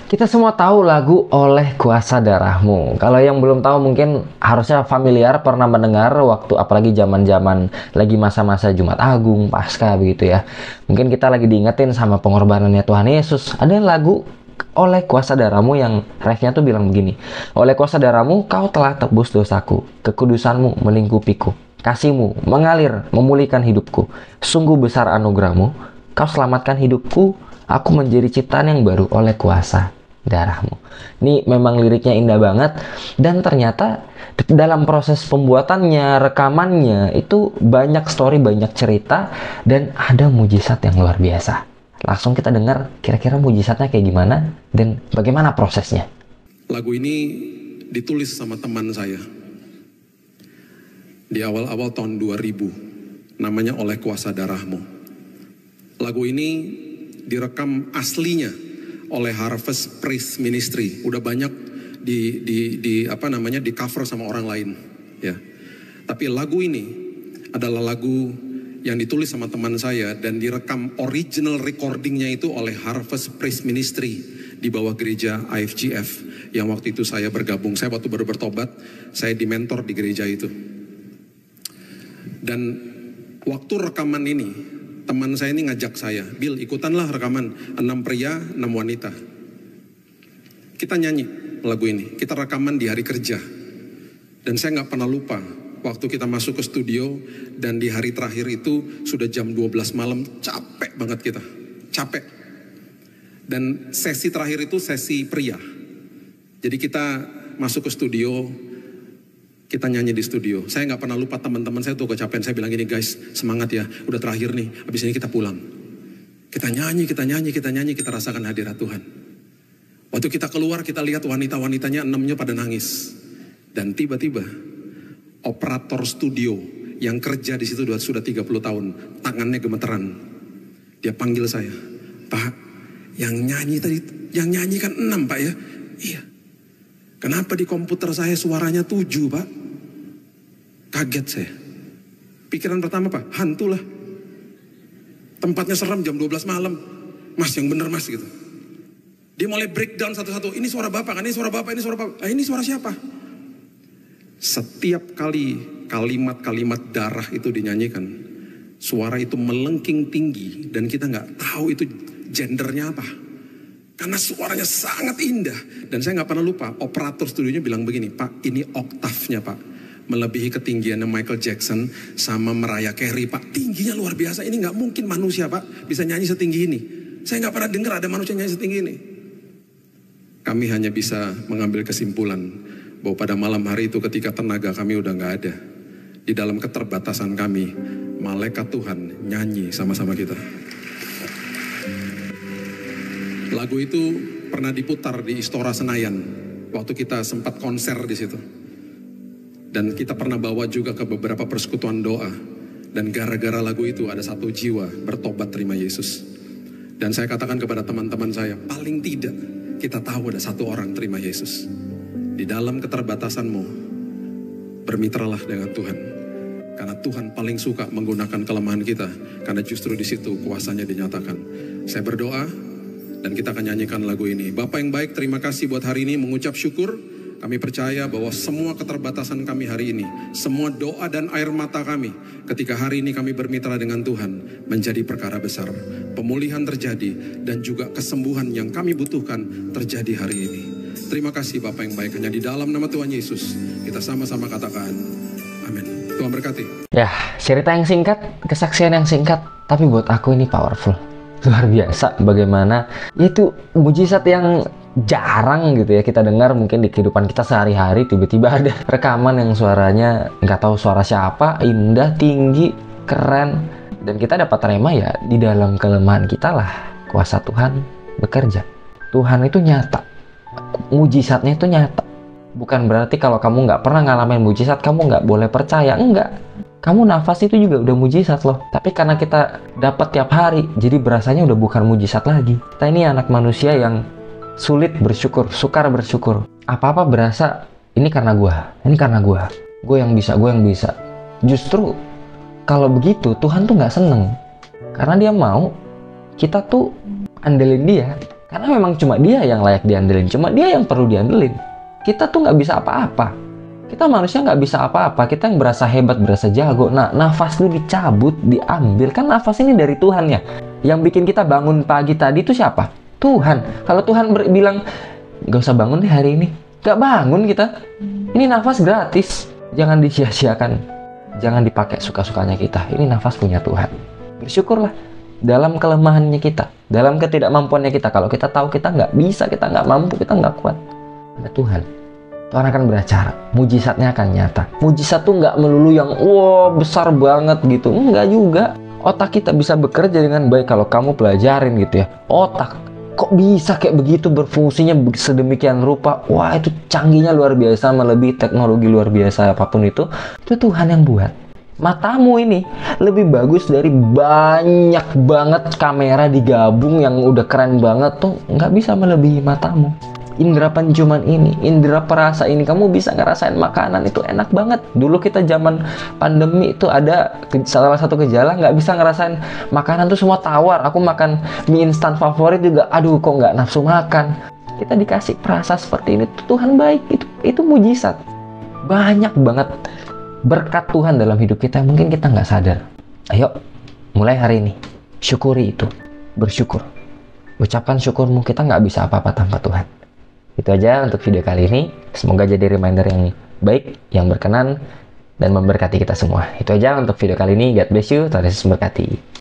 Kita semua tahu lagu Oleh Kuasa Darahmu. Kalau yang belum tahu mungkin harusnya familiar, pernah mendengar waktu apalagi zaman-zaman lagi masa-masa Jumat Agung, Paskah begitu ya. Mungkin kita lagi diingetin sama pengorbanannya Tuhan Yesus. Ada lagu Oleh Kuasa Darahmu yang refnya tuh bilang begini. Oleh kuasa darahmu kau telah tebus dosaku, kekudusanmu melingkupiku. Kasihmu mengalir memulihkan hidupku. Sungguh besar anugerahmu, kau selamatkan hidupku. Aku menjadi ciptaan yang baru oleh kuasa darahmu. Ini memang liriknya indah banget. Dan ternyata dalam proses pembuatannya, rekamannya itu banyak story, banyak cerita. Dan ada mujizat yang luar biasa. Langsung kita dengar kira-kira mujizatnya kayak gimana dan bagaimana prosesnya. Lagu ini ditulis sama teman saya di awal-awal tahun 2000. Namanya Oleh Kuasa Darahmu. Lagu ini direkam aslinya oleh Harvest Praise Ministry. Udah banyak di cover sama orang lain, ya. Tapi lagu ini adalah lagu yang ditulis sama teman saya dan direkam original recordingnya itu oleh Harvest Praise Ministry di bawah gereja IFGF yang waktu itu saya bergabung. Saya waktu baru bertobat, saya dimentor di gereja itu. Dan waktu rekaman ini, teman saya ini ngajak saya, Bill ikutanlah rekaman 6 pria, 6 wanita. Kita nyanyi lagu ini, kita rekaman di hari kerja. Dan saya gak pernah lupa, waktu kita masuk ke studio dan di hari terakhir itu sudah jam 12 malam, capek banget kita, capek. Dan sesi terakhir itu sesi pria. Jadi kita masuk ke studio, kita nyanyi di studio. Saya nggak pernah lupa teman-teman saya tuh kecapean. Saya bilang gini, guys, semangat ya. Udah terakhir nih. Habis ini kita pulang. Kita nyanyi, kita rasakan hadirat Tuhan. Waktu kita keluar, kita lihat wanita-wanitanya 6-nya pada nangis. Dan tiba-tiba operator studio yang kerja di situ sudah 30 tahun, tangannya gemeteran. Dia panggil saya, Pak, yang nyanyi kan 6 Pak ya? Iya. Kenapa di komputer saya suaranya 7 Pak? Kaget saya. Pikiran pertama Pak, hantu lah. Tempatnya serem jam 12 malam. Mas yang bener mas gitu. Dia mulai breakdown satu-satu. Ini suara Bapak kan, ini suara Bapak, ini suara Bapak. Ini suara siapa? Setiap kali kalimat-kalimat darah itu dinyanyikan, suara itu melengking tinggi. Dan kita gak tahu itu gendernya apa. Karena suaranya sangat indah. Dan saya gak pernah lupa, operator studionya bilang begini, Pak, ini oktavnya Pak. Melebihi ketinggiannya Michael Jackson sama Mariah Carey Pak. Tingginya luar biasa, ini gak mungkin manusia Pak bisa nyanyi setinggi ini. Saya gak pernah dengar ada manusia nyanyi setinggi ini. Kami hanya bisa mengambil kesimpulan bahwa pada malam hari itu ketika tenaga kami udah gak ada, di dalam keterbatasan kami, malaikat Tuhan nyanyi sama-sama kita. Lagu itu pernah diputar di Istora Senayan waktu kita sempat konser di situ. Dan kita pernah bawa juga ke beberapa persekutuan doa. Dan gara-gara lagu itu ada satu jiwa bertobat terima Yesus. Dan saya katakan kepada teman-teman saya, paling tidak kita tahu ada satu orang terima Yesus. Di dalam keterbatasanmu, bermitralah dengan Tuhan. Karena Tuhan paling suka menggunakan kelemahan kita. Karena justru di situ kuasanya dinyatakan. Saya berdoa, dan kita akan nyanyikan lagu ini. Bapak yang baik, terima kasih buat hari ini mengucap syukur. Kami percaya bahwa semua keterbatasan kami hari ini, semua doa dan air mata kami, ketika hari ini kami bermitra dengan Tuhan, menjadi perkara besar. Pemulihan terjadi, dan juga kesembuhan yang kami butuhkan terjadi hari ini. Terima kasih Bapak yang baik. Hanya di dalam nama Tuhan Yesus, kita sama-sama katakan, amin. Tuhan berkati. Ya, cerita yang singkat, kesaksian yang singkat, tapi buat aku ini powerful. Luar biasa bagaimana itu mujizat yang jarang gitu ya kita dengar mungkin di kehidupan kita sehari-hari. Tiba-tiba ada rekaman yang suaranya nggak tahu suara siapa, indah, tinggi, keren, dan kita dapat terima ya di dalam kelemahan kita lah kuasa Tuhan bekerja. Tuhan itu nyata, mujizatnya itu nyata. Bukan berarti kalau kamu nggak pernah ngalamin mujizat kamu nggak boleh percaya, enggak. Kamu nafas itu juga udah mujizat loh. Tapi karena kita dapat tiap hari, jadi berasanya udah bukan mujizat lagi. Kita ini anak manusia yang sulit bersyukur, sukar bersyukur. Apa-apa berasa, ini karena gue yang bisa. Justru kalau begitu Tuhan tuh nggak seneng. Karena dia mau kita tuh andelin dia. Karena memang cuma dia yang layak diandelin, cuma dia yang perlu diandelin. Kita tuh nggak bisa apa-apa. Kita manusia nggak bisa apa-apa. Kita yang berasa hebat, berasa jago. Nah, nafas lu dicabut, diambil. Kan nafas ini dari Tuhan ya. Yang bikin kita bangun pagi tadi itu siapa? Tuhan. Kalau Tuhan bilang, nggak usah bangun deh hari ini, nggak bangun kita. Ini nafas gratis. Jangan disia-siakan. Jangan dipakai suka-sukanya kita. Ini nafas punya Tuhan. Bersyukurlah. Dalam kelemahannya kita, dalam ketidakmampuannya kita, kalau kita tahu kita nggak bisa, kita nggak mampu, kita nggak kuat, ada Tuhan. Tuhan akan beracara, mujizatnya akan nyata. Mujizat tuh nggak melulu yang besar banget gitu, enggak juga. Otak kita bisa bekerja dengan baik kalau kamu pelajarin gitu ya. Otak kok bisa kayak begitu berfungsinya sedemikian rupa. Wah, itu canggihnya luar biasa, melebihi teknologi luar biasa apapun itu Tuhan yang buat. Matamu ini lebih bagus dari banyak banget kamera digabung yang udah keren banget tuh, nggak bisa melebihi matamu. Indera penciuman ini, indera perasa ini, kamu bisa ngerasain makanan itu enak banget. Dulu kita zaman pandemi itu ada salah satu gejala, nggak bisa ngerasain makanan tuh semua tawar. Aku makan mie instan favorit juga, aduh kok nggak nafsu makan. Kita dikasih perasa seperti ini, Tuhan baik, itu mujizat. Banyak banget berkat Tuhan dalam hidup kita, mungkin kita nggak sadar. Ayo, mulai hari ini, syukuri itu, bersyukur. Ucapan syukurmu, kita nggak bisa apa-apa tanpa Tuhan. Itu aja untuk video kali ini. Semoga jadi reminder yang baik, yang berkenan, dan memberkati kita semua. Itu aja untuk video kali ini. God bless you, Tuhan Yesus memberkati.